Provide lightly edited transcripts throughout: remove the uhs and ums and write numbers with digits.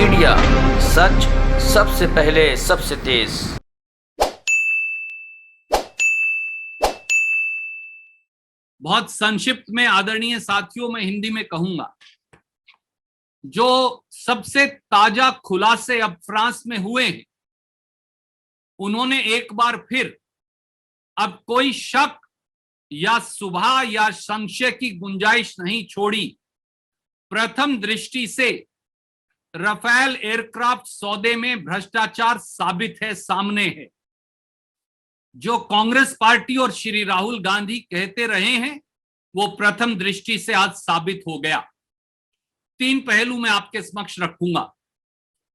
Media, सच सबसे पहले सबसे तेज। बहुत संक्षिप्त में आदरणीय साथियों में हिंदी में कहूंगा, जो सबसे ताजा खुलासे अब फ्रांस में हुए हैं, उन्होंने एक बार फिर अब कोई शक या सुबह या संशय की गुंजाइश नहीं छोड़ी। प्रथम दृष्टि से राफेल एयरक्राफ्ट सौदे में भ्रष्टाचार साबित है, सामने है। जो कांग्रेस पार्टी और श्री राहुल गांधी कहते रहे हैं, वो प्रथम दृष्टि से आज साबित हो गया। 3 पहलू मैं आपके समक्ष रखूंगा।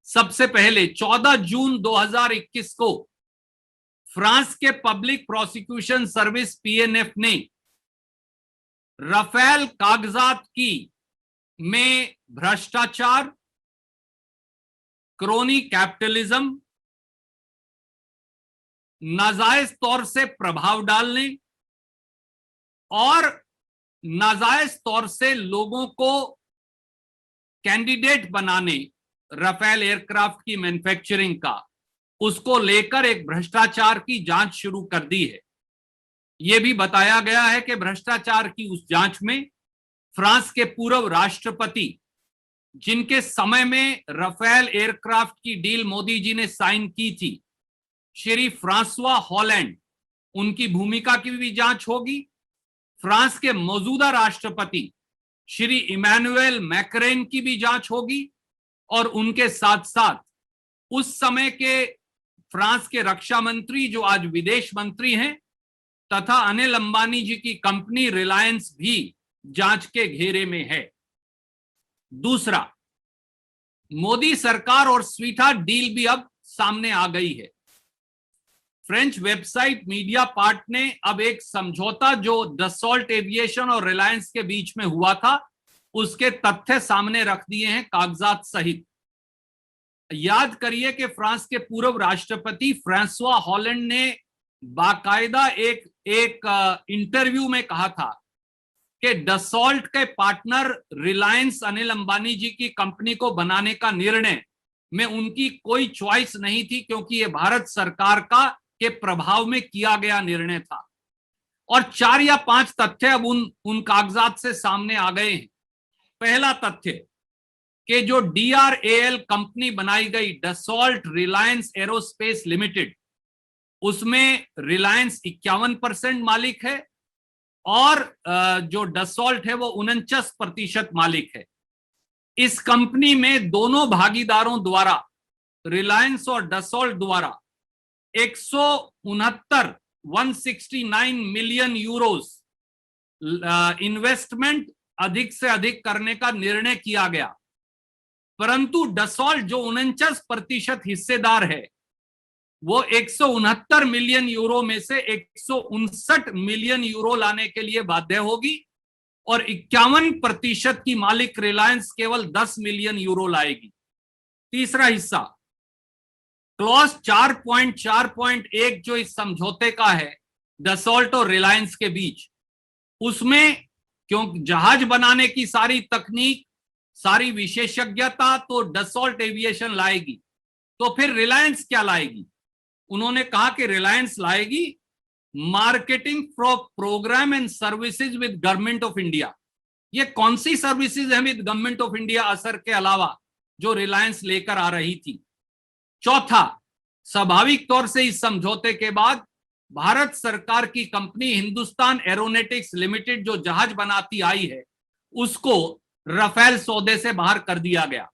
सबसे पहले 14 जून 2021 को फ्रांस के पब्लिक प्रोसिक्यूशन सर्विस पीएनएफ ने राफेल कागजात की में भ्रष्टाचार, क्रोनी कैपिटलिज्म, नाजायज तौर से प्रभाव डालने और नाजायज तौर से लोगों को कैंडिडेट बनाने राफेल एयरक्राफ्ट की मैन्युफैक्चरिंग का, उसको लेकर एक भ्रष्टाचार की जांच शुरू कर दी है। यह भी बताया गया है कि भ्रष्टाचार की उस जांच में फ्रांस के पूर्व राष्ट्रपति, जिनके समय में राफेल एयरक्राफ्ट की डील मोदी जी ने साइन की थी, श्री फ्रांसवा हॉलैंड, उनकी भूमिका की भी जांच होगी। फ्रांस के मौजूदा राष्ट्रपति श्री इमैनुएल मैक्रोन की भी जांच होगी और उनके साथ साथ उस समय के फ्रांस के रक्षा मंत्री, जो आज विदेश मंत्री हैं, तथा अनिल अंबानी जी की कंपनी रिलायंस भी जांच के घेरे में है। दूसरा, मोदी सरकार और स्वीटा डील भी अब सामने आ गई है। फ्रेंच वेबसाइट मीडिया पार्ट ने अब एक समझौता जो डसॉल्ट एविएशन और रिलायंस के बीच में हुआ था, उसके तथ्य सामने रख दिए हैं, कागजात सहित। याद करिए कि फ्रांस के पूर्व राष्ट्रपति फ्रांसवा हॉलैंड ने बाकायदा एक इंटरव्यू में कहा था कि डसॉल्ट के पार्टनर रिलायंस अनिल अंबानी जी की कंपनी को बनाने का निर्णय में उनकी कोई चॉइस नहीं थी, क्योंकि यह भारत सरकार का के प्रभाव में किया गया निर्णय था। और 4 या 5 तथ्य अब उन कागजात से सामने आ गए हैं। पहला तथ्य कि जो DRAL कंपनी बनाई गई, डसॉल्ट रिलायंस एरोस्पेस लिमिटेड, उसमें रिलायंस 51% मालिक है और जो डसॉल्ट है वो 49% मालिक है। इस कंपनी में दोनों भागीदारों द्वारा, रिलायंस और डसॉल्ट द्वारा 169 मिलियन यूरोस इन्वेस्टमेंट अधिक से अधिक करने का निर्णय किया गया। परंतु डसॉल्ट जो 49% हिस्सेदार है, वो 169 मिलियन यूरो में से 159 मिलियन यूरो लाने के लिए बाध्य होगी और 51% की मालिक रिलायंस केवल 10 मिलियन यूरो लाएगी। तीसरा हिस्सा, क्लॉज 4.4.1 जो इस समझौते का है डसॉल्ट और रिलायंस के बीच, उसमें क्योंकि जहाज बनाने की सारी तकनीक, सारी विशेषज्ञता तो डसॉल्ट एविएशन लाएगी, तो फिर रिलायंस क्या लाएगी? उन्होंने कहा कि रिलायंस लाएगी marketing program and services with government of India. ये कौन सी सर्विसेज है विद गवर्नमेंट ऑफ इंडिया असर के अलावा जो रिलायंस लेकर आ रही थी? चौथा, स्वाभाविक तौर से इस समझौते के बाद भारत सरकार की कंपनी हिंदुस्तान एरोनॉटिक्स लिमिटेड, जो जहाज बनाती आई है, उसको राफेल सौदे से बाहर कर दिया गया।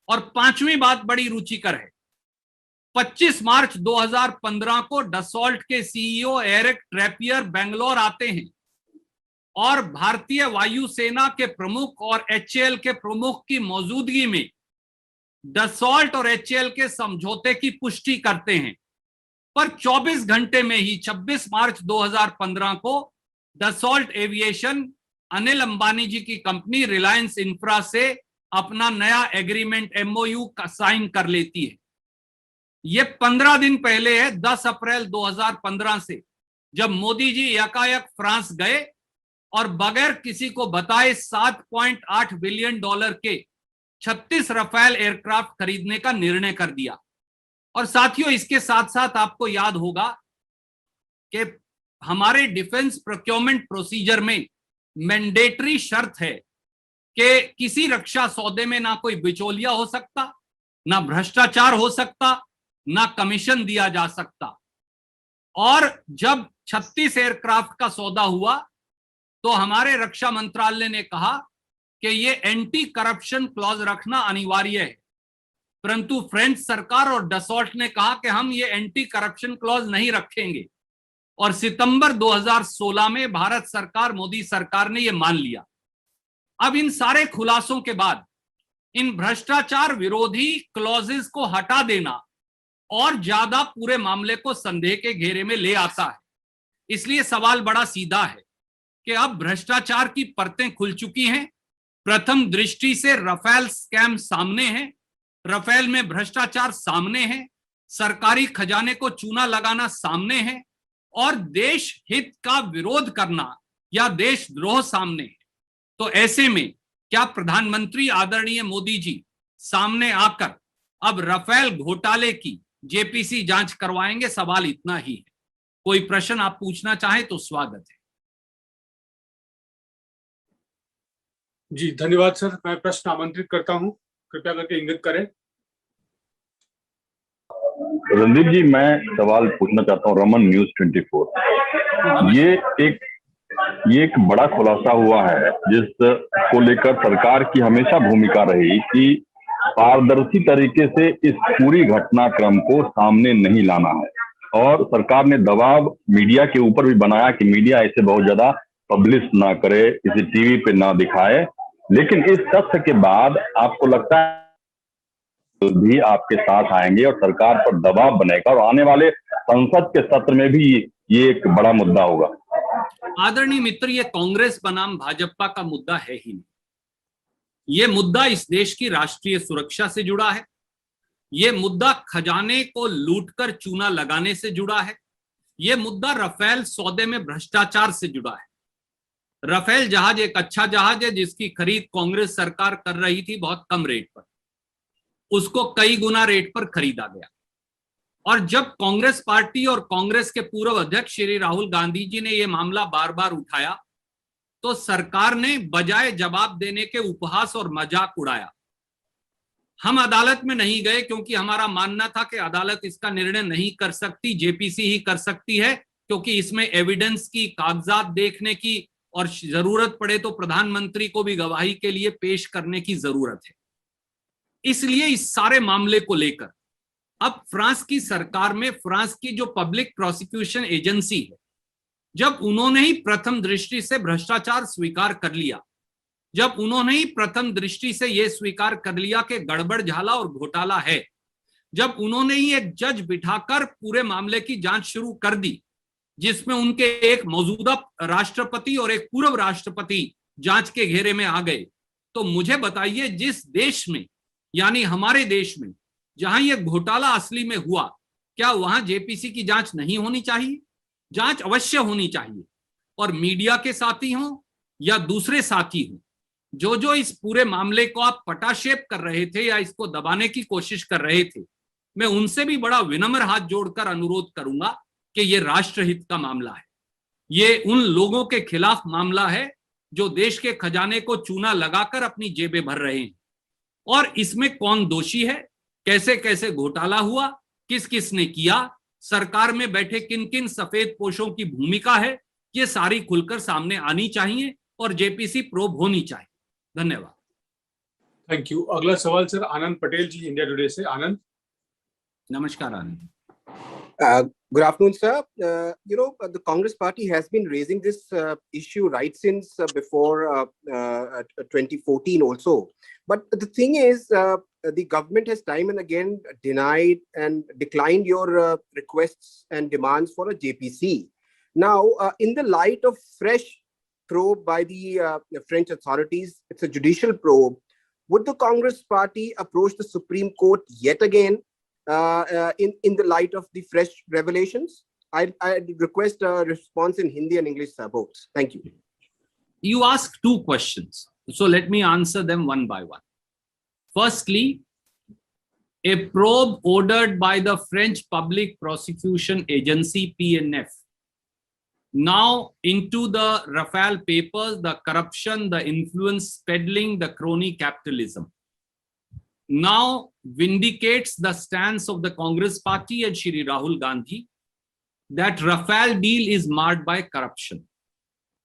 और पांचवी बात बड़ी रुचिकर है, 25 मार्च 2015 को डसॉल्ट के सीईओ एरिक ट्रैपियर बेंगलोर आते हैं और भारतीय वायुसेना के प्रमुख और HAL के प्रमुख की मौजूदगी में डसॉल्ट और HAL के समझौते की पुष्टि करते हैं। पर 24 घंटे में ही 26 मार्च 2015 को डसॉल्ट एविएशन अनिल अंबानी जी की कंपनी रिलायंस इंफ्रा से अपना नया एग्रीमेंट MOU का साइन कर लेती है। ये 15 दिन पहले है, 10 अप्रैल 2015 से, जब मोदी जी यकायक फ्रांस गए और बगैर किसी को बताए $7.8 बिलियन के 36 रफेल एयरक्राफ्ट खरीदने का निर्णय कर दिया। और साथियों, इसके साथ साथ आपको याद होगा कि हमारे डिफेंस प्रोक्योरमेंट प्रोसीजर में मैंडेटरी शर्त है कि किसी रक्षा सौदे में ना कोई बिचौलिया हो सकता, ना भ्रष्टाचार हो सकता, ना कमीशन दिया जा सकता। और जब 36 एयरक्राफ्ट का सौदा हुआ तो हमारे रक्षा मंत्रालय ने कहा कि ये एंटी करप्शन क्लॉज रखना अनिवार्य है, परंतु फ्रेंच सरकार और डसॉल्ट ने कहा कि हम ये एंटी करप्शन क्लॉज नहीं रखेंगे। और सितंबर 2016 में भारत सरकार, मोदी सरकार ने ये मान लिया। अब इन सारे खुलासों के बाद इन भ्रष्टाचार विरोधी क्लॉजेस को हटा देना और ज्यादा पूरे मामले को संदेह के घेरे में ले आता है। इसलिए सवाल बड़ा सीधा है कि अब भ्रष्टाचार की परतें खुल चुकी हैं। प्रथम दृष्टि से रफेल स्कैम सामने है, रफेल में भ्रष्टाचार सामने है, सरकारी खजाने को चूना लगाना सामने है और देश हित का विरोध करना या देशद्रोह सामने है। तो ऐसे में क्या प्रधानमंत्री आदरणीय मोदी जी सामने आकर अब रफेल घोटाले की जेपीसी जांच करवाएंगे? सवाल इतना ही है। कोई प्रश्न आप पूछना चाहे तो स्वागत है। जी धन्यवाद सर। मैं प्रश्न आमंत्रित करता हूं, कृपया करके इंगित करें। रणदीप जी, मैं सवाल पूछना चाहता हूं। रमन न्यूज 24, ये एक बड़ा खुलासा हुआ है जिसको लेकर सरकार की हमेशा भूमिका रही कि पारदर्शी तरीके से इस पूरी घटनाक्रम को सामने नहीं लाना है, और सरकार ने दबाव मीडिया के ऊपर भी बनाया कि मीडिया इसे बहुत ज्यादा पब्लिश ना करे, इसे टीवी पे ना दिखाए। लेकिन इस तथ्य के बाद आपको लगता है भी आपके साथ आएंगे और सरकार पर दबाव बनेगा, और आने वाले संसद के सत्र में भी ये एक बड़ा मुद्दा होगा? आदरणीय मित्र, ये कांग्रेस बनाम भाजपा का मुद्दा है ही नहीं। ये मुद्दा इस देश की राष्ट्रीय सुरक्षा से जुड़ा है। ये मुद्दा खजाने को लूटकर चूना लगाने से जुड़ा है। ये मुद्दा रफेल सौदे में भ्रष्टाचार से जुड़ा है। रफेल जहाज एक अच्छा जहाज है जिसकी खरीद कांग्रेस सरकार कर रही थी बहुत कम रेट पर, उसको कई गुना रेट पर खरीदा गया। और जब कांग्रेस पार्टी और कांग्रेस के पूर्व अध्यक्ष श्री राहुल गांधी जी ने यह मामला बार बार उठाया तो सरकार ने बजाय जवाब देने के उपहास और मजाक उड़ाया। हम अदालत में नहीं गए क्योंकि हमारा मानना था कि अदालत इसका निर्णय नहीं कर सकती, जेपीसी ही कर सकती है, क्योंकि इसमें एविडेंस की, कागजात देखने की और जरूरत पड़े तो प्रधानमंत्री को भी गवाही के लिए पेश करने की जरूरत है। इसलिए इस सारे मामले को लेकर अब फ्रांस की सरकार में फ्रांस की जो पब्लिक प्रोसिक्यूशन एजेंसी है, जब उन्होंने ही प्रथम दृष्टि से भ्रष्टाचार स्वीकार कर लिया, जब उन्होंने ही प्रथम दृष्टि से यह स्वीकार कर लिया कि गड़बड़ झाला और घोटाला है, जब उन्होंने ही एक जज बिठाकर पूरे मामले की जांच शुरू कर दी जिसमें उनके एक मौजूदा राष्ट्रपति और एक पूर्व राष्ट्रपति जांच के घेरे में आ गए, तो मुझे बताइए, जिस देश में यानी हमारे देश में जहां यह घोटाला असली में हुआ, क्या वहां जेपीसी की जांच नहीं होनी चाहिए? जांच अवश्य होनी चाहिए। और मीडिया के साथी हों या दूसरे साथी हों, जो इस पूरे मामले को आप पटाक्षेप कर रहे थे या इसको दबाने की कोशिश कर रहे थे, मैं उनसे भी बड़ा विनम्र हाथ जोड़कर अनुरोध करूंगा कि ये राष्ट्रहित का मामला है। ये उन लोगों के खिलाफ मामला है जो देश के खजाने को चूना लगाकर अपनी जेबें भर रहे हैं। और इसमें कौन दोषी है, कैसे कैसे घोटाला हुआ, किस किस ने किया, सरकार में बैठे किन किन सफेद पोशों की भूमिका है, ये सारी खुलकर सामने आनी चाहिए और जेपीसी प्रोब होनी चाहिए। धन्यवाद। Thank you. अगला सवाल सर आनंद पटेल जी, इंडिया टुडे से। आनंद। नमस्कार आनंद। Good afternoon, sir. The Congress party has been raising this issue right since before 2014 also. But the thing is, the government has time and again denied and declined your requests and demands for a JPC. Now, in the light of fresh probe by the French authorities, it's a judicial probe. Would the Congress party approach the Supreme Court yet again in the light of the fresh revelations? I request a response in Hindi and English, sir, both. Thank you. You asked two questions, so let me answer them one by one. Firstly, a probe ordered by the French Public Prosecution Agency, PNF, now into the Rafale papers, the corruption, the influence peddling, the crony capitalism, now vindicates the stance of the Congress party and Shri Rahul Gandhi that Rafale deal is marred by corruption.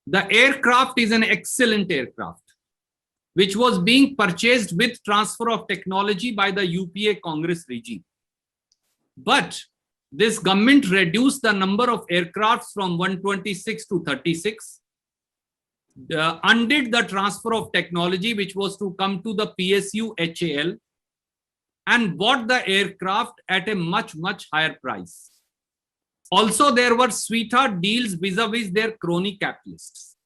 The aircraft is an excellent aircraft, which was being purchased with transfer of technology by the UPA Congress regime. But this government reduced the number of aircrafts from 126 to 36, undid the transfer of technology which was to come to the PSU HAL, and bought the aircraft at a much higher price. Also, there were sweetheart deals vis-a-vis their crony capitalists.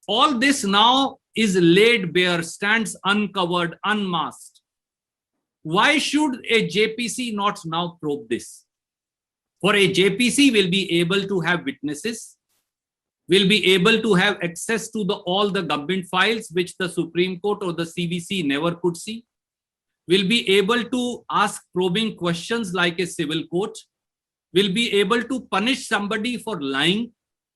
All this now is laid bare, stands uncovered, unmasked. Why should a JPC not now probe this? For a JPC will be able to have witnesses, will be able to have access to all the government files which the Supreme Court or the CVC never could see, will be able to ask probing questions like a civil court, will be able to punish somebody for lying,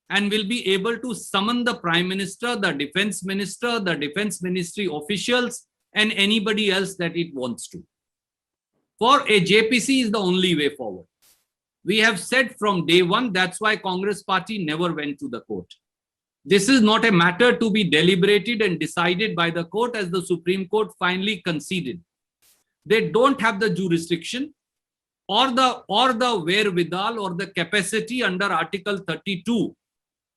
and will be able to summon the Prime Minister, the Defense Minister, the Defense Ministry officials, and anybody else that it wants to. For a JPC is the only way forward. We have said from day one, that's why Congress party never went to the court. This is not a matter to be deliberated and decided by the court, as the Supreme Court finally conceded. They don't have the jurisdiction or the wherewithal or the capacity under Article 32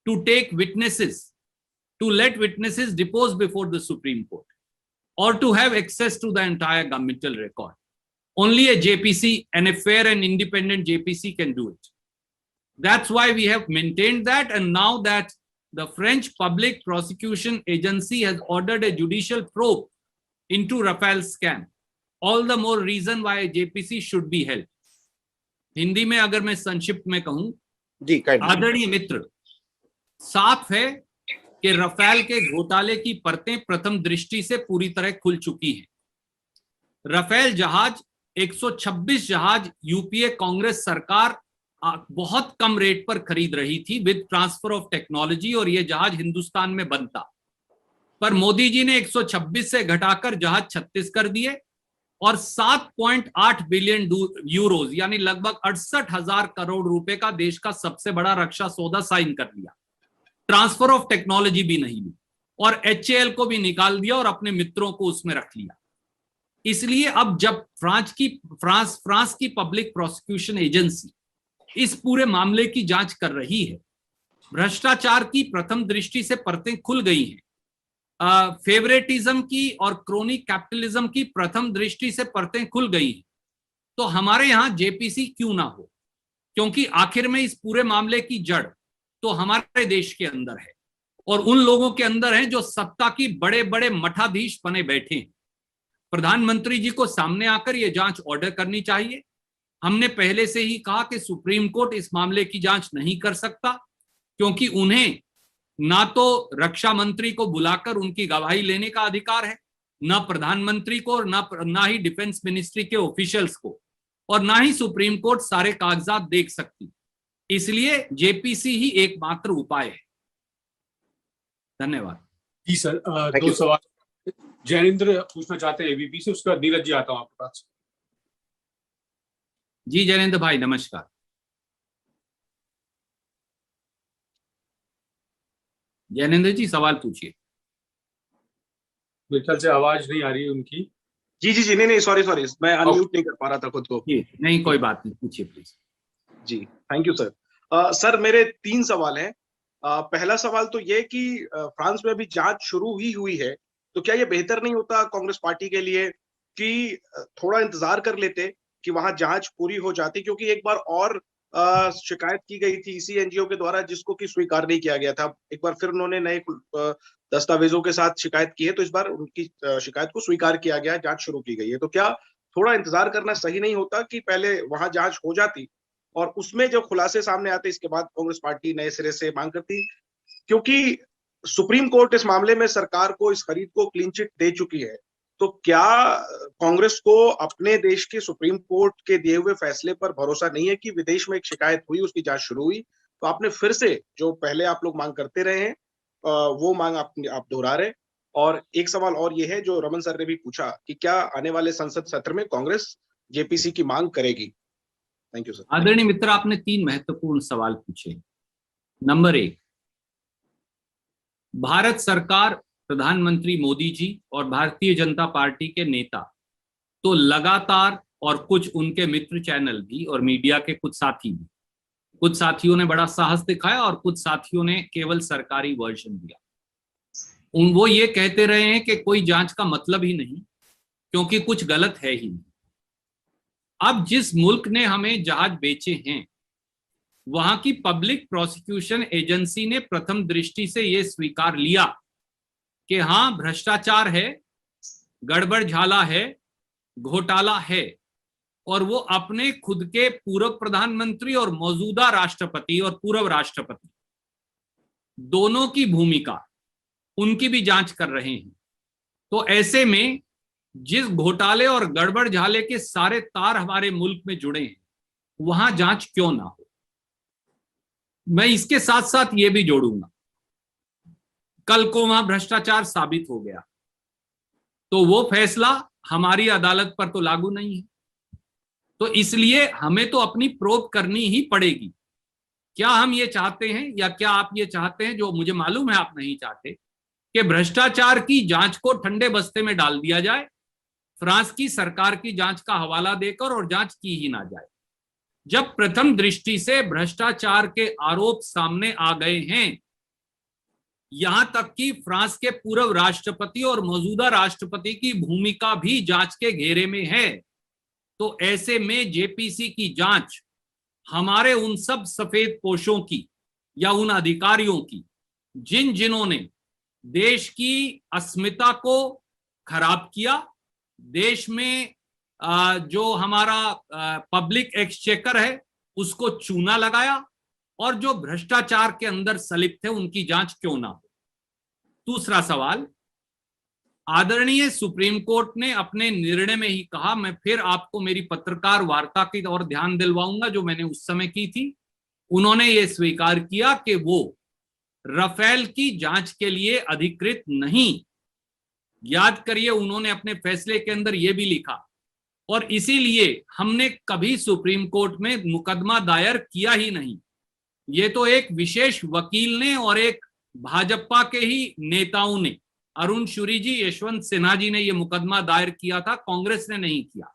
to take witnesses, to let witnesses depose before the Supreme Court, or to have access to the entire governmental record. Only a JPC, and a fair and independent JPC, can do it. That's why we have maintained that, and now that the French Public Prosecution Agency has ordered a judicial probe into Rafale scam, all the more reason why a JPC should be held. Hindi में अगर मैं संक्षिप्त में कहूं, आदरणीय मित्र, साफ है कि रफेल के घोटाले की परतें प्रथम दृष्टि से पूरी तरह खुल चुकी हैं। रफेल जहाज 126 जहाज यूपीए कांग्रेस सरकार बहुत कम रेट पर खरीद रही थी विद ट्रांसफर ऑफ टेक्नोलॉजी, और यह जहाज हिंदुस्तान में बनता, पर मोदी जी ने 126 से घटाकर जहाज 36 कर दिए और 7.8 बिलियन यूरोज यानी लगभग 68,000 करोड़ रुपए का देश का सबसे बड़ा रक्षा सौदा साइन कर लिया। ट्रांसफर ऑफ टेक्नोलॉजी भी नहीं ली और HAL को भी निकाल दिया और अपने मित्रों को उसमें रख लिया। इसलिए अब जब फ्रांस की पब्लिक प्रोसिक्यूशन एजेंसी इस पूरे मामले की जांच कर रही है, भ्रष्टाचार की प्रथम दृष्टि से परतें खुल गई हैं, फेवरेटिज्म की और क्रोनी कैपिटलिज्म की प्रथम दृष्टि से परतें खुल गई हैं, तो हमारे यहां JPC क्यों ना हो? क्योंकि आखिर में इस पूरे मामले की जड़ तो हमारे देश के अंदर है और उन लोगों के अंदर है जो सत्ता की बड़े बड़े मठाधीश बने बैठे हैं। प्रधानमंत्री जी को सामने आकर यह जांच ऑर्डर करनी चाहिए। हमने पहले से ही कहा कि सुप्रीम कोर्ट इस मामले की जांच नहीं कर सकता, क्योंकि उन्हें ना तो रक्षा मंत्री को बुलाकर उनकी गवाही लेने का अधिकार है, ना प्रधानमंत्री को, ना ही डिफेंस मिनिस्ट्री के ऑफिशियल्स को, और ना ही सुप्रीम कोर्ट सारे कागजात देख सकती। इसलिए JPC ही एकमात्र उपाय है। धन्यवाद। जी सर, दो सवाल जैनेंद्र पूछना चाहते हैं ABP से, उसका नीरज जी आता हूं आपके पास। जी जैनेंद्र भाई नमस्कार। जैनेंद्र जी सवाल पूछिए। मेरे ख्याल से आवाज नहीं आ रही है उनकी। जी नहीं सॉरी मैं अनम्यूट नहीं कर पा रहा था खुद को। नहीं कोई बात नहीं, पूछिए प्लीज। जी थैंक यू सर। सर मेरे 3 सवाल हैं। पहला सवाल तो ये कि फ्रांस में अभी जांच शुरू ही हुई है, तो क्या ये बेहतर नहीं होता कांग्रेस पार्टी के लिए कि थोड़ा इंतजार कर लेते कि वहां जांच पूरी हो जाती, क्योंकि एक बार और शिकायत की गई थी इसी NGO के द्वारा जिसको कि स्वीकार नहीं किया गया था। एक बार फिर उन्होंने नए दस्तावेजों के साथ शिकायत की है, तो इस बार उनकी शिकायत को स्वीकार किया गया, जांच शुरू की गई है। तो क्या थोड़ा इंतजार करना सही नहीं होता कि पहले वहां जांच हो जाती और उसमें जो खुलासे सामने आते इसके बाद कांग्रेस पार्टी नए सिरे से मांग करती? क्योंकि सुप्रीम कोर्ट इस मामले में सरकार को इस खरीद को क्लीन चिट दे चुकी है तो क्या कांग्रेस को अपने देश के सुप्रीम कोर्ट के दिए हुए फैसले पर भरोसा नहीं है कि विदेश में एक शिकायत हुई, उसकी जांच शुरू हुई, तो आपने फिर से जो पहले आप लोग मांग करते रहे हैं वो मांग आप दोहरा रहे? और एक सवाल और ये है जो रमन सर ने भी पूछा कि क्या आने वाले संसद सत्र में कांग्रेस जेपीसी की मांग करेगी? Thank you sir. आदरणीय मित्र, आपने 3 महत्वपूर्ण सवाल पूछे। नंबर 1, भारत सरकार, प्रधानमंत्री मोदी जी और भारतीय जनता पार्टी के नेता तो लगातार, और कुछ उनके मित्र चैनल भी और मीडिया के कुछ साथी भी, कुछ साथियों ने बड़ा साहस दिखाया और कुछ साथियों ने केवल सरकारी वर्जन दिया। वो ये कहते रहे हैं कि कोई जांच का मतलब ही नहीं क्योंकि कुछ गलत है ही नहीं। अब जिस मुल्क ने हमें जहाज बेचे हैं वहां की पब्लिक प्रोसिक्यूशन एजेंसी ने प्रथम दृष्टि से यह स्वीकार लिया कि हाँ, भ्रष्टाचार है, गड़बड़ झाला है, घोटाला है, और वो अपने खुद के पूर्व प्रधानमंत्री और मौजूदा राष्ट्रपति और पूर्व राष्ट्रपति दोनों की भूमिका, उनकी भी जांच कर रहे हैं। तो ऐसे में जिस घोटाले और गड़बड़ झाले के सारे तार हमारे मुल्क में जुड़े हैं वहां जांच क्यों ना हो। मैं इसके साथ साथ ये भी जोड़ूंगा, कल को वहां भ्रष्टाचार साबित हो गया तो वो फैसला हमारी अदालत पर तो लागू नहीं है। तो इसलिए हमें तो अपनी प्रोब करनी ही पड़ेगी। क्या हम ये चाहते हैं या क्या आप ये चाहते हैं, जो मुझे मालूम है आप नहीं चाहते, कि भ्रष्टाचार की जांच को ठंडे बस्ते में डाल दिया जाए, फ्रांस की सरकार की जांच का हवाला देकर, और जांच की ही ना जाए। जब प्रथम दृष्टि से भ्रष्टाचार के आरोप सामने आ गए हैं, यहां तक कि फ्रांस के पूर्व राष्ट्रपति और मौजूदा राष्ट्रपति की भूमिका भी जांच के घेरे में है, तो ऐसे में जेपीसी की जांच हमारे उन सब सफेद पोशों की या उन अधिकारियों की जिन्होंने देश की अस्मिता को खराब किया, देश में जो हमारा पब्लिक एक्सचेकर है उसको चूना लगाया, और जो भ्रष्टाचार के अंदर संलिप्त है उनकी जांच क्यों ना हो। दूसरा सवाल, आदरणीय सुप्रीम कोर्ट ने अपने निर्णय में ही कहा, मैं फिर आपको मेरी पत्रकार वार्ता की ओर ध्यान दिलवाऊंगा जो मैंने उस समय की थी, उन्होंने ये स्वीकार किया कि वो राफेल की जांच के लिए अधिकृत नहीं। याद करिए, उन्होंने अपने फैसले के अंदर यह भी लिखा, और इसीलिए हमने कभी सुप्रीम कोर्ट में मुकदमा दायर किया ही नहीं। ये तो एक विशेष वकील ने और एक भाजपा के ही नेताओं ने, अरुण शूरी जी, यशवंत सिन्हा जी ने यह मुकदमा दायर किया था, कांग्रेस ने नहीं किया।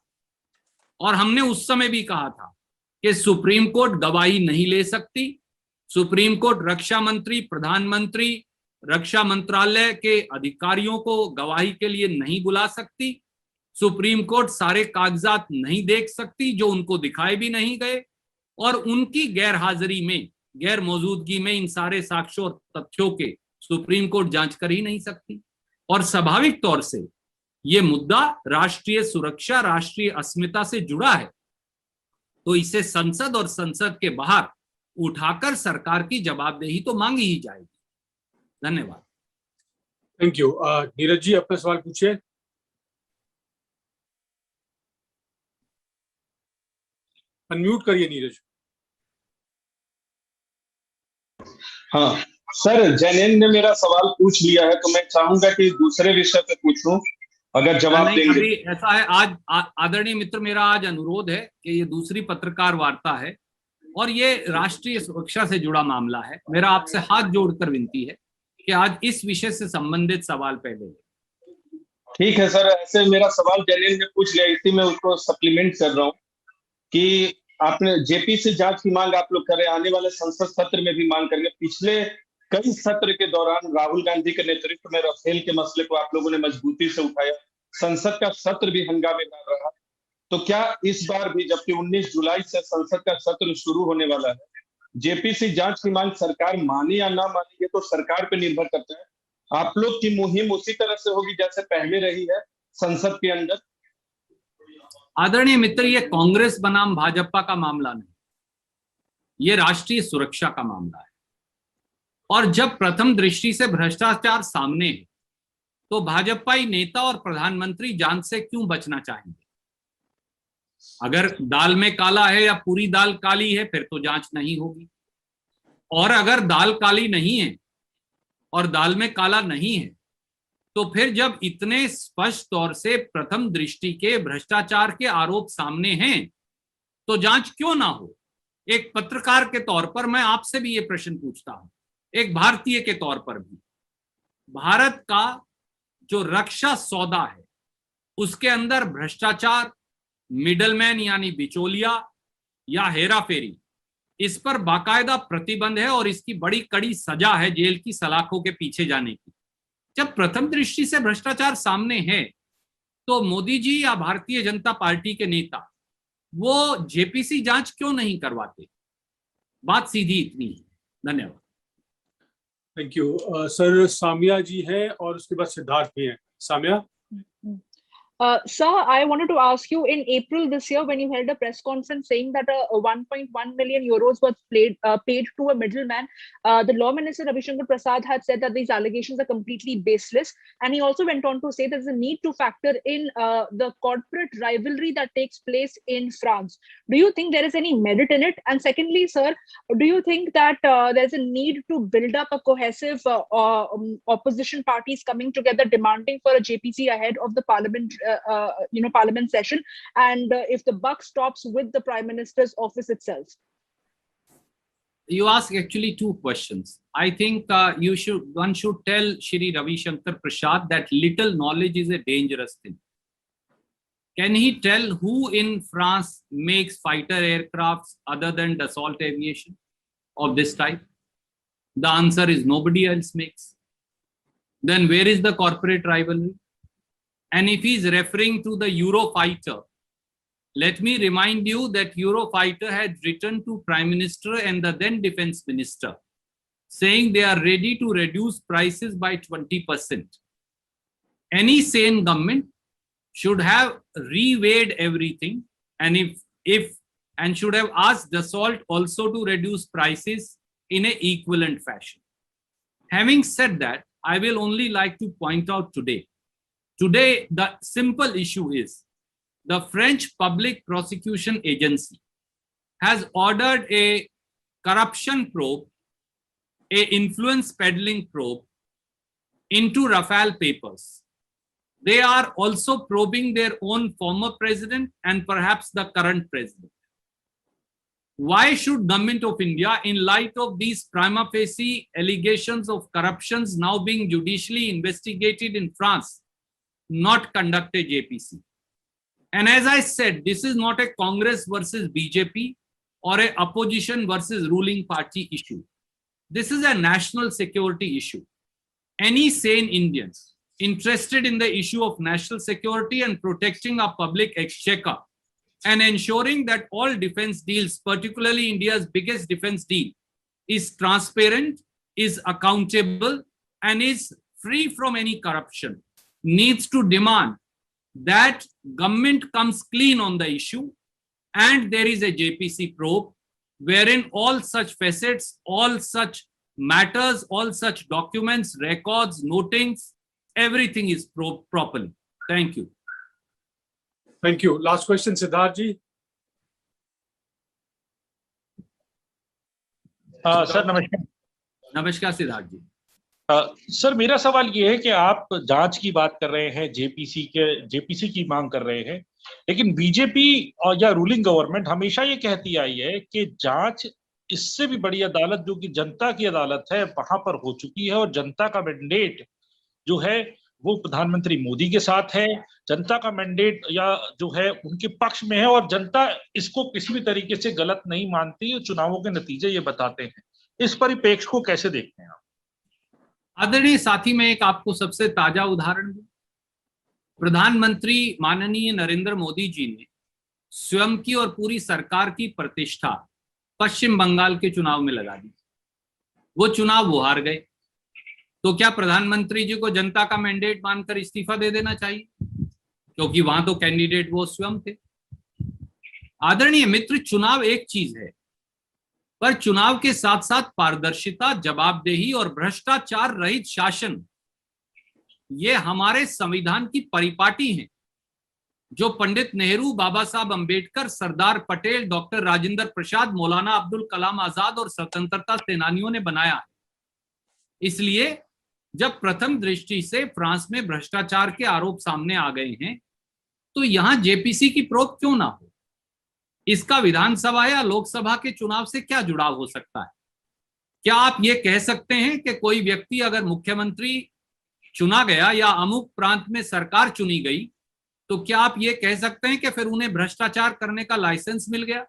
और हमने उस समय भी कहा था कि सुप्रीम कोर्ट गवाही नहीं ले सकती, सुप्रीम कोर्ट रक्षा मंत्री, प्रधानमंत्री, रक्षा मंत्रालय के अधिकारियों को गवाही के लिए नहीं बुला सकती, सुप्रीम कोर्ट सारे कागजात नहीं देख सकती जो उनको दिखाए भी नहीं गए, और उनकी गैर हाजिरी में, गैर मौजूदगी में इन सारे साक्ष्यों और तथ्यों के सुप्रीम कोर्ट जांच कर ही नहीं सकती। और स्वाभाविक तौर से ये मुद्दा राष्ट्रीय सुरक्षा, राष्ट्रीय अस्मिता से जुड़ा है, तो इसे संसद और संसद के बाहर उठाकर सरकार की जवाबदेही तो मांगी ही जाएगी। धन्यवाद। Thank you. नीरज जी, अपना सवाल पूछिए। अनम्यूट करिए नीरज। हाँ सर, जैनेन ने मेरा सवाल पूछ लिया है तो मैं चाहूंगा कि दूसरे विषय पे पूछूं, अगर जवाब देंगे। ऐसा है, आज आदरणीय मित्र, मेरा आज अनुरोध है कि ये दूसरी पत्रकार वार्ता है और ये राष्ट्रीय सुरक्षा से जुड़ा मामला है। मेरा आपसे हाथ जोड़कर विनती है कि आज इस विषय से संबंधित सवाल पहले। ठीक है सर, ऐसे मेरा सवाल जैनेन ने पूछ लिया, इसी में उसको सप्लीमेंट कर रहा हूँ कि आपने जेपीसी जांच की मांग आप लोग कर रहे हैं, आने वाले संसद सत्र में भी मांग करेंगे। पिछले कई सत्र के दौरान राहुल गांधी के नेतृत्व में राफेल के मसले को आप लोगों ने मजबूती से उठाया, संसद का सत्र भी हंगामेदार रहा। तो क्या इस बार भी, जबकि 19 जुलाई से संसद का सत्र शुरू होने वाला है, जेपीसी जांच की मांग सरकार माने या ना माने, ये तो सरकार पे निर्भर करता है। आप लोग की मुहिम उसी तरह से होगी जैसे पहले रही है संसद के अंदर? आदरणीय मित्र, ये कांग्रेस बनाम भाजपा का मामला नहीं, ये राष्ट्रीय सुरक्षा का मामला है। और जब प्रथम दृष्टि से भ्रष्टाचार सामने है तो भाजपाई नेता और प्रधानमंत्री जांच से क्यों बचना चाहेंगे? अगर दाल में काला है या पूरी दाल काली है फिर तो जांच नहीं होगी, और अगर दाल काली नहीं है और दाल में काला नहीं है तो फिर जब इतने स्पष्ट तौर से प्रथम दृष्टि के भ्रष्टाचार के आरोप सामने हैं तो जांच क्यों ना हो? एक पत्रकार के तौर पर मैं आपसे भी ये प्रश्न पूछता हूं, एक भारतीय के तौर पर भी। भारत का जो रक्षा सौदा है उसके अंदर भ्रष्टाचार, मिडलमैन यानी बिचौलिया या हेराफेरी, इस पर बाकायदा प्रतिबंध है और इसकी बड़ी कड़ी सजा है जेल की सलाखों के पीछे जाने की। जब प्रथम दृष्टि से भ्रष्टाचार सामने है तो मोदी जी या भारतीय जनता पार्टी के नेता वो जेपीसी जांच क्यों नहीं करवाते? बात सीधी इतनी है। धन्यवाद। Thank you sir. Samiya ji है और उसके बाद सिद्धार्थ भी है। Samiya. Sir, I wanted to ask you, in April this year, when you held a press conference saying that 1.1 million euros was paid to a middleman, the Law Minister Ravi Shankar Prasad had said that these allegations are completely baseless, and he also went on to say there's a need to factor in the corporate rivalry that takes place in France. Do you think there is any merit in it? And secondly, sir, do you think that there's a need to build up a cohesive opposition parties coming together demanding for a JPC ahead of the parliament? Parliament session, and if the buck stops with the Prime Minister's office itself? You ask actually two questions. I think one should tell Shri Ravi Shankar Prasad that little knowledge is a dangerous thing. Can he tell who in France makes fighter aircrafts other than Dassault Aviation of this type? The answer is nobody else makes. Then where is the corporate rivalry? And if he is referring to the Eurofighter, let me remind you that Eurofighter had written to Prime Minister and the then Defense Minister saying they are ready to reduce prices by 20%. Any sane government should have reweighed everything and and should have asked Dassault also to reduce prices in an equivalent fashion. Having said that, I will only like to point out today, the simple issue is the French Public Prosecution Agency has ordered a corruption probe, a influence peddling probe into Rafale papers. They are also probing their own former president and perhaps the current president. Why should Government of India, in light of these prima facie allegations of corruptions now being judicially investigated in France, not conduct a JPC? And as I said, this is not a Congress versus BJP or a opposition versus ruling party issue. This is a national security issue. Any sane Indians interested in the issue of national security and protecting our public exchequer and ensuring that all defense deals, particularly India's biggest defense deal, is transparent, is accountable, and is free from any corruption, needs to demand that government comes clean on the issue and there is a JPC probe wherein all such facets, all such matters, all such documents, records, notings, everything is probed properly. Thank you. Thank you. Last question, Siddharth ji. Sir नमस्कार। नमस्कार सिद्धार्थ जी। Sir मेरा सवाल ये है कि आप जांच की बात कर रहे हैं, जेपीसी की मांग कर रहे हैं, लेकिन बीजेपी और या रूलिंग गवर्नमेंट हमेशा ये कहती आई है कि जांच इससे भी बड़ी अदालत जो कि जनता की अदालत है वहां पर हो चुकी है और जनता का मैंडेट जो है वो प्रधानमंत्री मोदी के साथ है। जनता का मैंडेट या जो है उनके पक्ष में है और जनता इसको किसी भी तरीके से गलत नहीं मानती। चुनावों के नतीजे ये बताते हैं। इस परिप्रेक्ष्य को कैसे देखते हैं आप? आदरणीय साथी, मैं एक आपको सबसे ताजा उदाहरण दूं। प्रधानमंत्री माननीय नरेंद्र मोदी जी ने स्वयं की और पूरी सरकार की प्रतिष्ठा पश्चिम बंगाल के चुनाव में लगा दी। वो चुनाव वो हार गए, तो क्या प्रधानमंत्री जी को जनता का मैंडेट मानकर इस्तीफा दे देना चाहिए? क्योंकि वहां तो कैंडिडेट वो स्वयं थे। आदरणीय मित्र, चुनाव एक चीज है, पर चुनाव के साथ साथ पारदर्शिता, जवाबदेही और भ्रष्टाचार रहित शासन ये हमारे संविधान की परिपाटी हैं जो पंडित नेहरू, बाबा साहब अंबेडकर, सरदार पटेल, डॉक्टर राजेंद्र प्रसाद, मौलाना अब्दुल कलाम आजाद और स्वतंत्रता सेनानियों ने बनाया है। इसलिए जब प्रथम दृष्टि से फ्रांस में भ्रष्टाचार के आरोप सामने आ गए हैं तो यहां जेपीसी की प्रोब क्यों ना हो? इसका विधानसभा या लोकसभा के चुनाव से क्या जुड़ाव हो सकता है? क्या आप ये कह सकते हैं कि कोई व्यक्ति अगर मुख्यमंत्री चुना गया या अमुक प्रांत में सरकार चुनी गई तो क्या आप ये कह सकते हैं कि फिर उन्हें भ्रष्टाचार करने का लाइसेंस मिल गया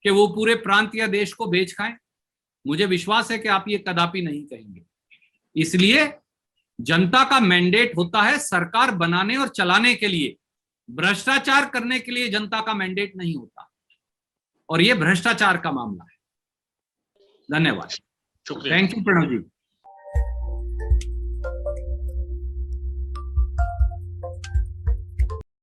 कि वो पूरे प्रांत या देश को बेच खाएं? मुझे विश्वास है कि आप ये कदापि नहीं कहेंगे। इसलिए जनता का मैंडेट होता है सरकार बनाने और चलाने के लिए, भ्रष्टाचार करने के लिए जनता का मैंडेट नहीं होता, और ये भ्रष्टाचार का मामला है। धन्यवाद। शुक्रिया। Thank you Pranav ji.